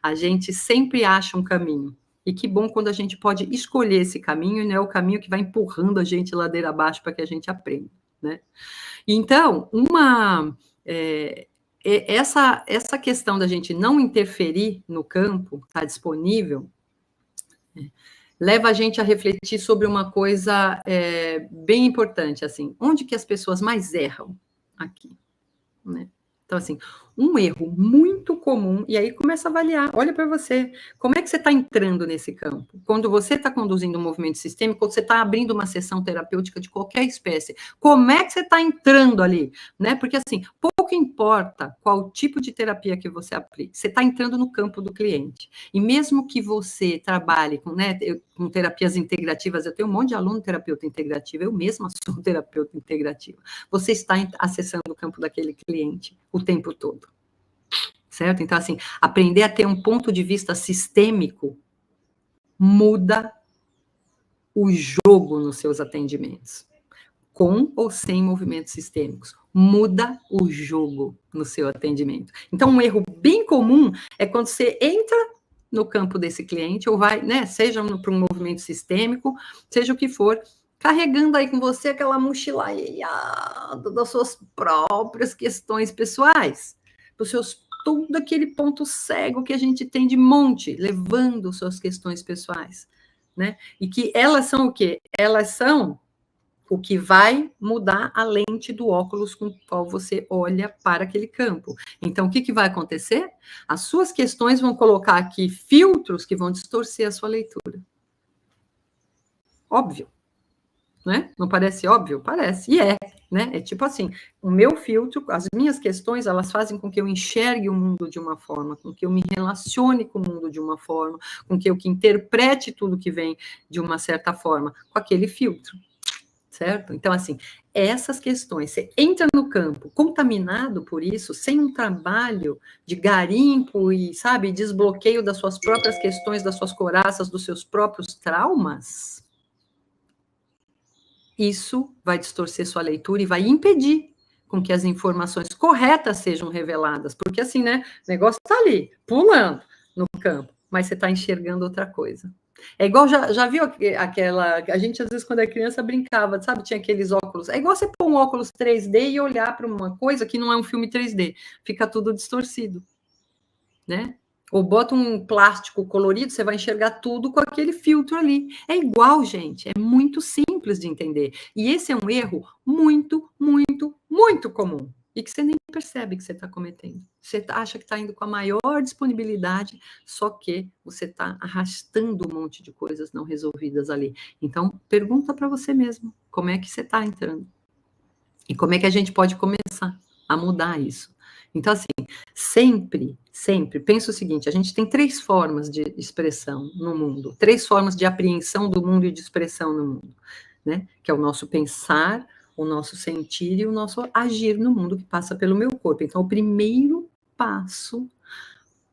A gente sempre acha um caminho. E que bom quando a gente pode escolher esse caminho e não é o caminho que vai empurrando a gente ladeira abaixo para que a gente aprenda, né? Então, essa questão da gente não interferir no campo, está disponível, leva a gente a refletir sobre uma coisa bem importante, assim, onde que as pessoas mais erram aqui, né? Então, assim, um erro muito comum, e aí começa a avaliar, olha para você, como é que você está entrando nesse campo? Quando você está conduzindo um movimento sistêmico, quando você está abrindo uma sessão terapêutica de qualquer espécie, como é que você está entrando ali? Né? Porque, assim, pouco importa qual tipo de terapia que você aplique, você está entrando no campo do cliente. E mesmo que você trabalhe com, né, com terapias integrativas, eu tenho um monte de aluno terapeuta integrativa, eu mesma sou terapeuta integrativa, você está acessando o campo daquele cliente o tempo todo, certo? Então, assim, aprender a ter um ponto de vista sistêmico muda o jogo nos seus atendimentos, com ou sem movimentos sistêmicos, muda o jogo no seu atendimento. Então, um erro bem comum é quando você entra no campo desse cliente, ou vai, né, seja para um movimento sistêmico, seja o que for, carregando aí com você aquela mochila das suas próprias questões pessoais, dos seus todo aquele ponto cego que a gente tem de monte, levando suas questões pessoais, né? E que elas são o quê? Elas são o que vai mudar a lente do óculos com o qual você olha para aquele campo. Então, o que vai acontecer? As suas questões vão colocar aqui filtros que vão distorcer a sua leitura. Óbvio, né? Não parece óbvio? Parece, e né? É tipo assim, o meu filtro, as minhas questões, elas fazem com que eu enxergue o mundo de uma forma, com que eu me relacione com o mundo de uma forma, com que eu interprete tudo que vem de uma certa forma, com aquele filtro. Certo? Então, assim, essas questões, você entra no campo contaminado por isso, sem um trabalho de garimpo e, sabe, desbloqueio das suas próprias questões, das suas coraças, dos seus próprios traumas, isso vai distorcer sua leitura e vai impedir com que as informações corretas sejam reveladas, porque assim, né, o negócio está ali, pulando no campo, mas você está enxergando outra coisa. É igual, já viu aquela... A gente, às vezes, quando é criança, brincava, sabe? Tinha aqueles óculos. É igual você pôr um óculos 3D e olhar para uma coisa que não é um filme 3D. Fica tudo distorcido, né? Ou bota um plástico colorido, você vai enxergar tudo com aquele filtro ali. É igual, gente. É muito simples de entender. E esse é um erro muito, muito, muito comum. E que você nem percebe que você está cometendo. Você acha que está indo com a maior disponibilidade, só que você está arrastando um monte de coisas não resolvidas ali. Então, pergunta para você mesmo, como é que você está entrando? E como é que a gente pode começar a mudar isso? Então, assim, sempre, pensa o seguinte, a gente tem 3 formas de expressão no mundo, 3 formas de apreensão do mundo e de expressão no mundo, né? Que é o nosso pensar, o nosso sentir e o nosso agir no mundo que passa pelo meu corpo. Então, o primeiro passo,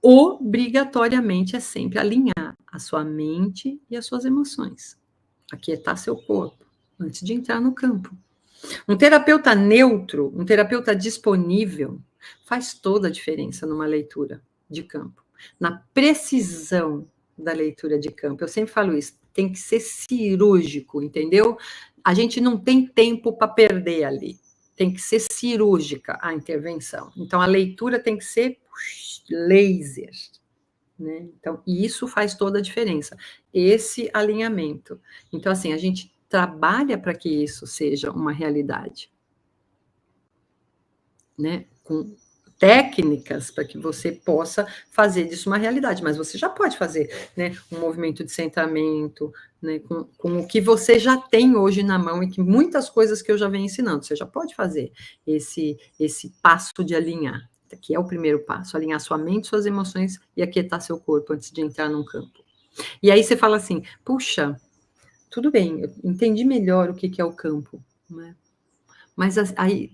obrigatoriamente, é sempre alinhar a sua mente e as suas emoções. Aquietar seu corpo, antes de entrar no campo. Um terapeuta neutro, um terapeuta disponível, faz toda a diferença numa leitura de campo. Na precisão da leitura de campo. Eu sempre falo isso, tem que ser cirúrgico, entendeu? A gente não tem tempo para perder ali. Tem que ser cirúrgica a intervenção. Então, a leitura tem que ser laser. Né? Então, e isso faz toda a diferença. Esse alinhamento. Então, assim, a gente trabalha para que isso seja uma realidade, né? Com técnicas para que você possa fazer disso uma realidade, mas você já pode fazer, né, um movimento de centramento, né, com o que você já tem hoje na mão e que muitas coisas que eu já venho ensinando, você já pode fazer esse passo de alinhar, que é o primeiro passo, alinhar sua mente, suas emoções e aquietar seu corpo antes de entrar num campo. E aí você fala assim, puxa, tudo bem, eu entendi melhor o que é o campo, né? Mas aí,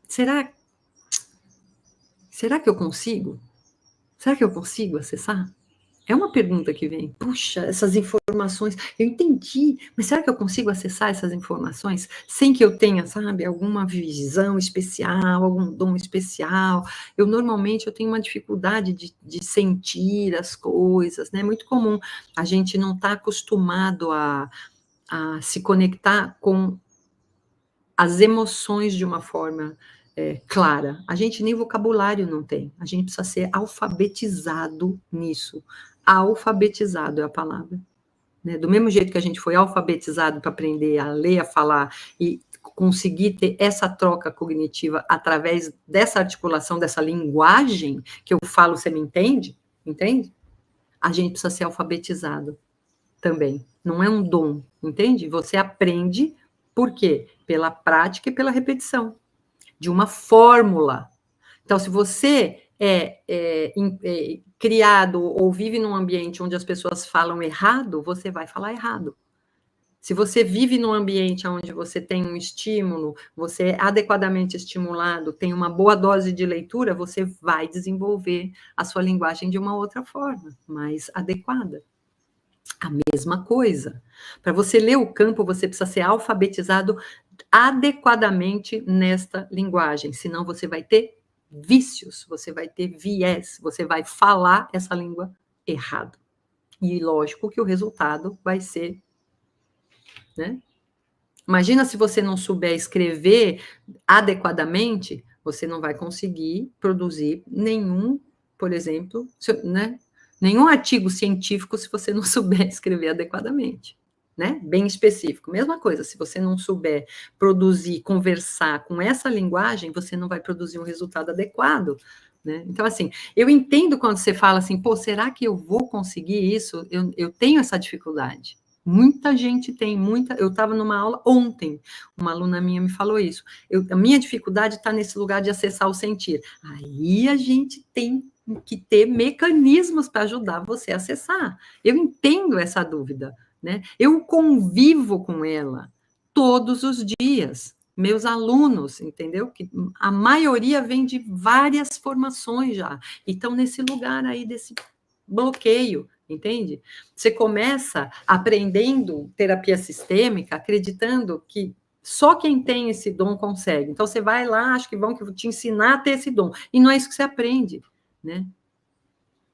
será que eu consigo? Será que eu consigo acessar? É uma pergunta que vem. Puxa, essas informações, eu entendi, mas será que eu consigo acessar essas informações sem que eu tenha, sabe, alguma visão especial, algum dom especial? Normalmente, eu tenho uma dificuldade de sentir as coisas, né? É muito comum. A gente não está acostumado a se conectar com as emoções de uma forma clara. A gente nem vocabulário não tem. A gente precisa ser alfabetizado nisso. Alfabetizado é a palavra. Né? Do mesmo jeito que a gente foi alfabetizado para aprender a ler, a falar e conseguir ter essa troca cognitiva através dessa articulação, dessa linguagem que eu falo, você me entende? Entende? A gente precisa ser alfabetizado também. Não é um dom, entende? Você aprende, por quê? Pela prática e pela repetição de uma fórmula. Então, se você é criado ou vive num ambiente onde as pessoas falam errado, você vai falar errado. Se você vive num ambiente onde você tem um estímulo, você é adequadamente estimulado, tem uma boa dose de leitura, você vai desenvolver a sua linguagem de uma outra forma, mais adequada. A mesma coisa. Para você ler o campo, você precisa ser alfabetizado adequadamente nesta linguagem, senão você vai ter vícios, você vai ter viés, você vai falar essa língua errado. E lógico que o resultado vai ser, né? Imagina se você não souber escrever adequadamente, você não vai conseguir produzir nenhum, por exemplo, né? Nenhum artigo científico se você não souber escrever adequadamente. Né? Bem específico. Mesma coisa, se você não souber produzir, conversar com essa linguagem, você não vai produzir um resultado adequado. Né? Então, assim, eu entendo quando você fala assim, pô, será que eu vou conseguir isso? Eu tenho essa dificuldade. Muita gente tem, eu estava numa aula ontem, uma aluna minha me falou isso. A minha dificuldade está nesse lugar de acessar o sentir. Aí a gente tem que ter mecanismos para ajudar você a acessar. Eu entendo essa dúvida. Né? Eu convivo com ela todos os dias, meus alunos, entendeu? Que a maioria vem de várias formações já, e estão nesse lugar aí desse bloqueio, entende? Você começa aprendendo terapia sistêmica, acreditando que só quem tem esse dom consegue. Então, você vai lá, acho que vão te ensinar a ter esse dom, e não é isso que você aprende, né?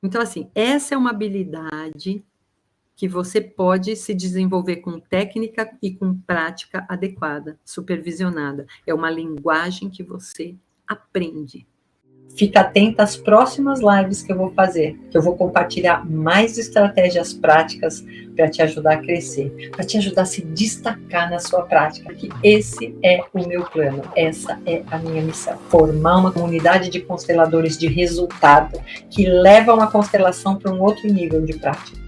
Então, assim, essa é uma habilidade que você pode se desenvolver com técnica e com prática adequada, supervisionada. É uma linguagem que você aprende. Fica atenta às próximas lives que eu vou fazer, que eu vou compartilhar mais estratégias práticas para te ajudar a crescer, para te ajudar a se destacar na sua prática, que esse é o meu plano, essa é a minha missão. Formar uma comunidade de consteladores de resultado que levam a constelação para um outro nível de prática.